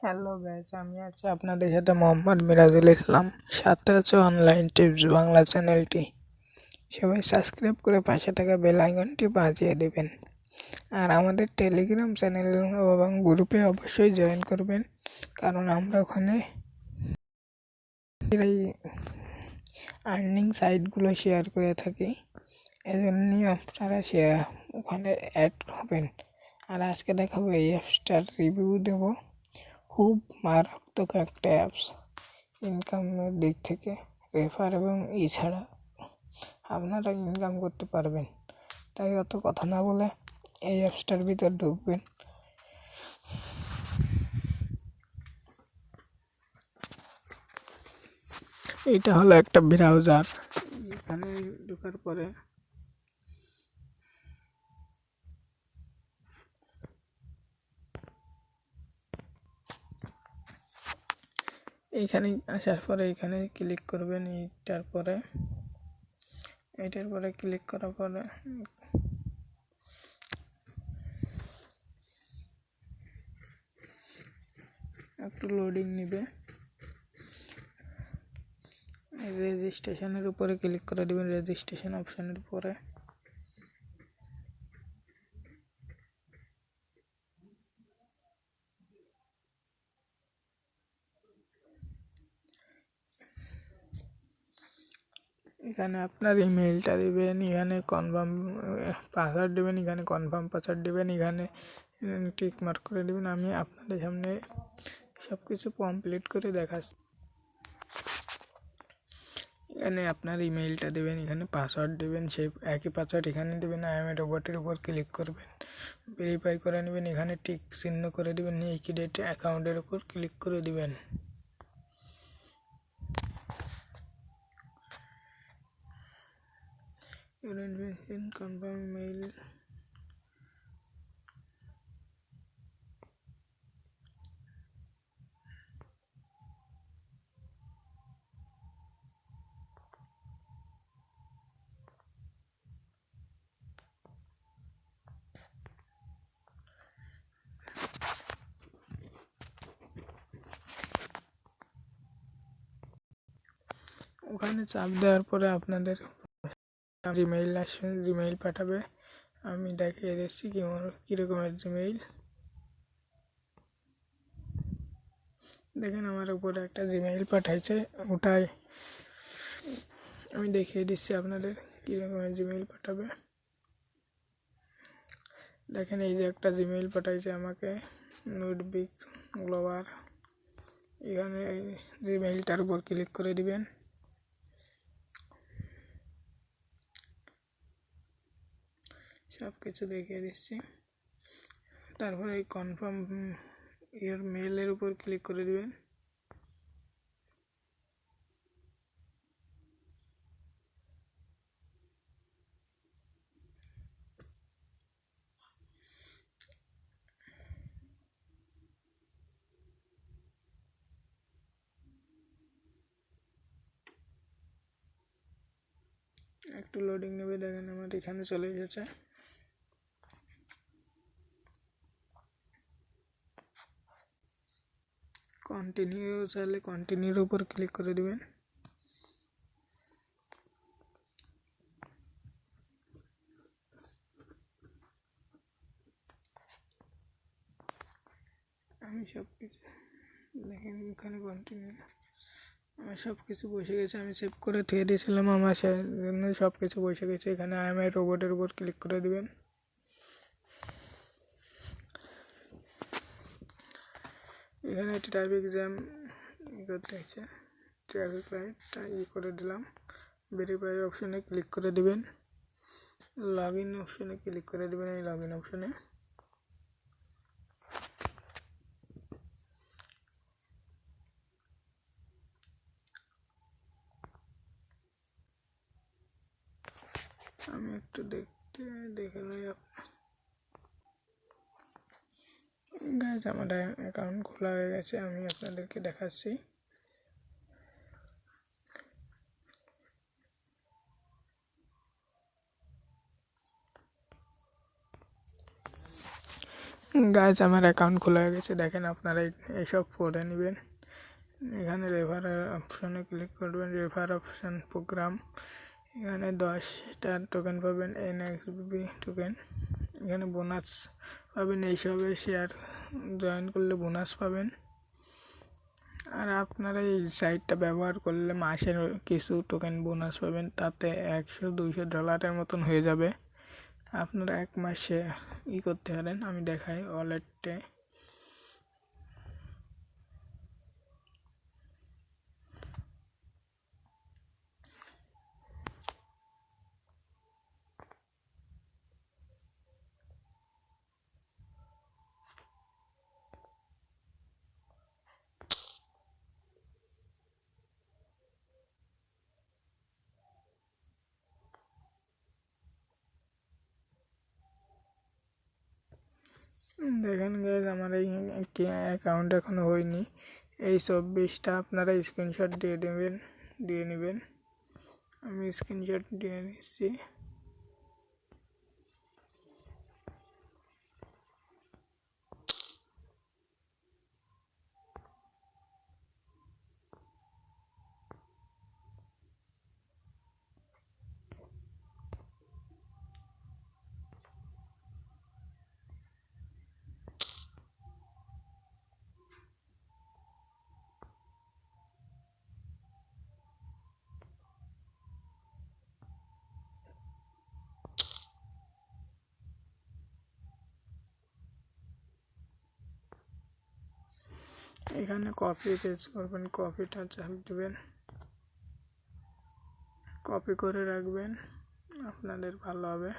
Hello guys, আমি আছি আপনাদের সাথে মোহাম্মদ মিরাজুল ইসলাম। সাথে আছে অনলাইন টিপস বাংলা চ্যানেলটি। সবাই সাবস্ক্রাইব করে পাশে থাকা বেল আইকনটি বাজিয়ে দেবেন। আর আমাদের টেলিগ্রাম চ্যানেল এবং গ্রুপে অবশ্যই জয়েন করবেন, কারণ আমরা ওখানে এই আর্নিং সাইটগুলো শেয়ার করে থাকি। এজন্যই আপনারা ওখানে অ্যাড হবেন। আর আজকে দেখাবো এই অ্যাপসটার রিভিউ দেবো। খুব মারাত্মক একটা অ্যাপস ইনকামের দিক থেকে। রেফার এবং এছাড়া আপনারা ইনকাম করতে পারবেন। তাই অত কথা না বলে এই অ্যাপসটার ভিতর ঢুকবেন। এটা হলো একটা ব্রাউজার। এখানে ঢোকার পরে এইখানে আসার পরে এখানে ক্লিক করবেন। এটার পরে ক্লিক করার পরে একটু লোডিং নেবে। রেজিস্ট্রেশনের উপরে ক্লিক করে দেবেন। রেজিস্ট্রেশন অপশনের পরে এখানে আপনার ইমেলটা দেবেন, এখানে কনফার্ম পাসওয়ার্ড দেবেন, এখানে কনফার্ম পাসওয়ার্ড দেবেন, এখানে টিক মার্ক করে দেবেন। আমি আপনাদের সামনে সব কিছু কমপ্লিট করে দেখাচ্ছি। এখানে আপনার ইমেলটা দেবেন, এখানে পাসওয়ার্ড দেবেন, সেই একই পাসওয়ার্ড এখানে দেবেন। আই এম এ রোবটের উপর ক্লিক করবেন, ভেরিফাই করে নেবেন, এখানে টিক চিহ্ন করে দেবেন, লিকুইডেট অ্যাকাউন্টের উপর ক্লিক করে দেবেন। কনফার্ম মেইল ওখানে চাপ দেওয়ার পরে আপনাদের জিমেইল আসবে, জিমেইল পাঠাবে। আমি দেখিয়ে দিচ্ছি কীরকমের জিমেইল। দেখেন আমার উপরে একটা জিমেইল পাঠাইছে, ওটাই আমি দেখিয়ে দিচ্ছি আপনাদের কীরকমের জিমেইল পাঠাবে। দেখেন এই যে একটা জিমেইল পাঠাইছে আমাকে, নোটবিক গ্লোবার। এখানে জিমেইলটার উপর ক্লিক করে দিবেন। সব কিছু দেখিয়ে দিচ্ছি। তারপরে এই কনফার্ম ইওর মেইলের উপর ক্লিক করে দিবেন। একটু লোডিং নেবে। দেখেন আমার এখানে চলে এসেছে। কন্টিনিউ চাইলে কন্টিনিউর উপর ক্লিক করে দিবেন। আমি সব কিছু দেখেন এখানে কন্টিনিউ, আমার সব কিছু বসে গেছে। আমি সেভ করে দিয়ে দিয়েছিলাম, আমার জন্য সব কিছু বসে গেছে। এখানে আই এম আই রোবটের উপর ক্লিক করে দিবেন। এখানে ট্রাফিক জ্যাম করতে হচ্ছে, ট্রাফিক লাইটটা করে দিলাম। ভেরিফাই অপশনে ক্লিক করে দিবেন। লগ ইন অপশনে ক্লিক করে দেবেন। এই লগ ইন অপশনে আমি একটু দেখে লই। গাইজ আমার অ্যাকাউন্ট খোলা হয়ে গেছে, আমি আপনাদেরকে দেখাচ্ছি। গাইজ আমার অ্যাকাউন্ট খোলা হয়ে গেছে, দেখেন আপনারা এইসব করে নেবেন। এখানে রেফার অপশনে ক্লিক করবেন, রেফার অপশন প্রোগ্রাম, এখানে 10টা টোকেন পাবেন, NXB টোকেন। এখানে বোনাস পাবেন, এইসবে শেয়ার জয়েন করলে বোনাস পাবেন। আর আপনারা এই সাইটটা ব্যবহার করলে মাসের কিছু টোকেন বোনাস পাবেন, তাতে $100-200 মতন হয়ে যাবে। আপনারা 1 মাসে করতে পারেন। আমি দেখাই ওয়ালেটে। দেখেন গাইজ আমার এই অ্যাকাউন্ট এখনো হয়নি। এই 24টা আপনারা স্ক্রিনশট দিয়ে নেবেন। আমি স্ক্রিনশট দিয়ে নিচ্ছি। এখানে কপি পেস্ট করবেন, কপিটা চাপ দেবেন, কপি করে রাখবেন, আপনাদের ভালো হবে।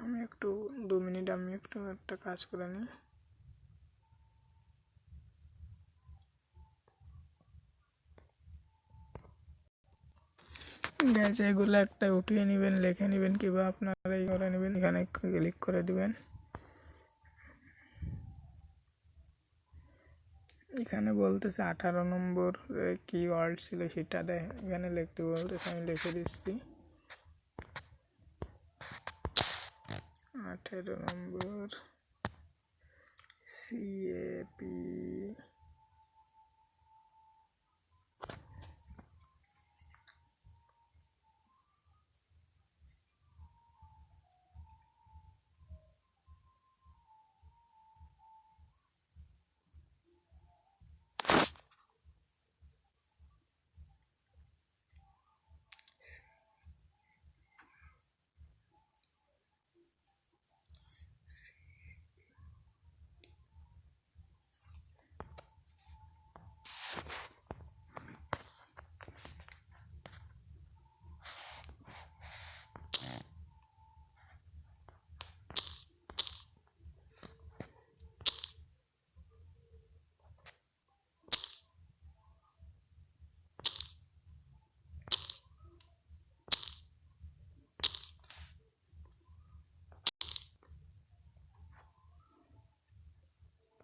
আমি একটু 2 মিনিট একটা কাজ করে নিই। গ্যাস এগুলো একটা উঠিয়ে নেবেন, লিখে নেবেন, কিংবা আপনারা এই করে নেবেন। এখানে ক্লিক করে দিবেন। এখানে বলতেছে 18 নম্বর কি ওয়ার্ড ছিল সেটা এখানে লিখতে বলতেছে, আমি লিখে দিচ্ছি 18 নম্বর CAP।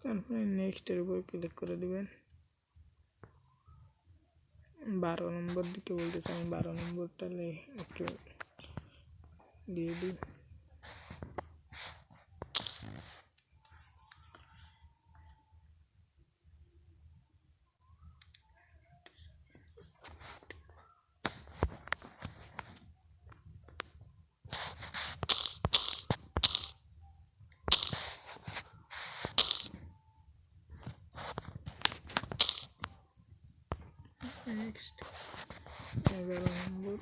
তারপরে নেক্সটের উপর ক্লিক করে দেবেন। 12 নম্বর দিতে বলতেছে, আমি 12 নম্বরটা একটু দিয়ে দিই। নেক্সট 11 নম্বর।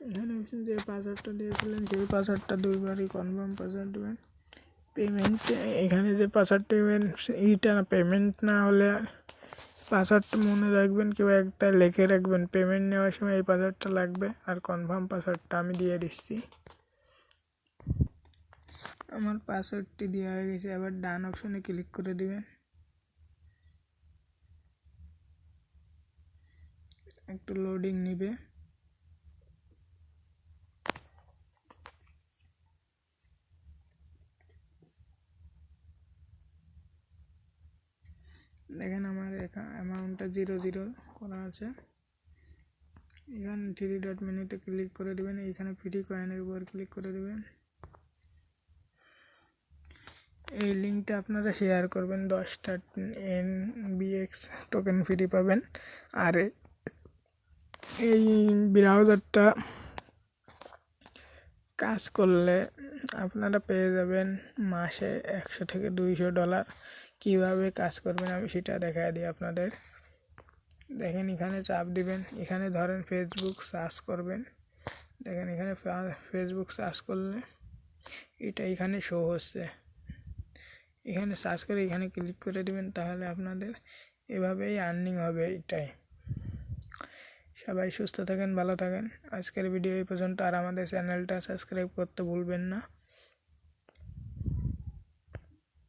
এখানে যে পাসওয়ার্ডটা দিয়েছিলেন সেই পাসওয়ার্ডটা 2বারই কনফার্ম পাসওয়ার্ড দেবেন। পেমেন্ট, এখানে যে পাসওয়ার্ডটা দেবেন এইটা পেমেন্ট না হলে পাসওয়ার্ডটা মনে রাখবেন, কেউ একটা লিখে রাখবেন। পেমেন্ট নেওয়ার সময় এই পাসওয়ার্ডটা লাগবে। আর কনফার্ম পাসওয়ার্ডটা আমি দিয়ে দিচ্ছি। আমার পাসওয়ার্ডটি দেওয়া হয়ে গেছে। এবার ডান অপশনে ক্লিক করে দিবেন। একটু লোডিং নিবে। দেখেন আমার এখানে অ্যামাউন্টটা 00 করা আছে। এখানে 3 ডট মেনুতে ক্লিক করে দেবেন, এইখানে ফ্রি কয়েনের উপর ক্লিক করে দেবেন। এই লিঙ্কটা আপনারা শেয়ার করবেন, 10টা NBX টোকেন ফ্রি পাবেন। আর এই ব্রাউজারটা কাজ করলে আপনারা পেয়ে যাবেন মাসে $100 থেকে $200। কীভাবে কাজ করবেন আমি সেটা দেখাই দিই আপনাদের। দেখেন এখানে চাপ দিবেন, এখানে ধরেন ফেসবুক সার্চ করবেন। দেখেন এখানে ফেসবুক সার্চ করলে এটা এখানে শো হচ্ছে, এখানে সার্চ করে এখানে ক্লিক করে দিবেন, তাহলে আপনাদের এভাবেই আর্নিং হবে। এটাই। সবাই সুস্থ থাকেন, ভালো থাকেন। আজকের ভিডিও এই পর্যন্ত। আর আমাদের চ্যানেলটা সাবস্ক্রাইব করতে ভুলবেন না।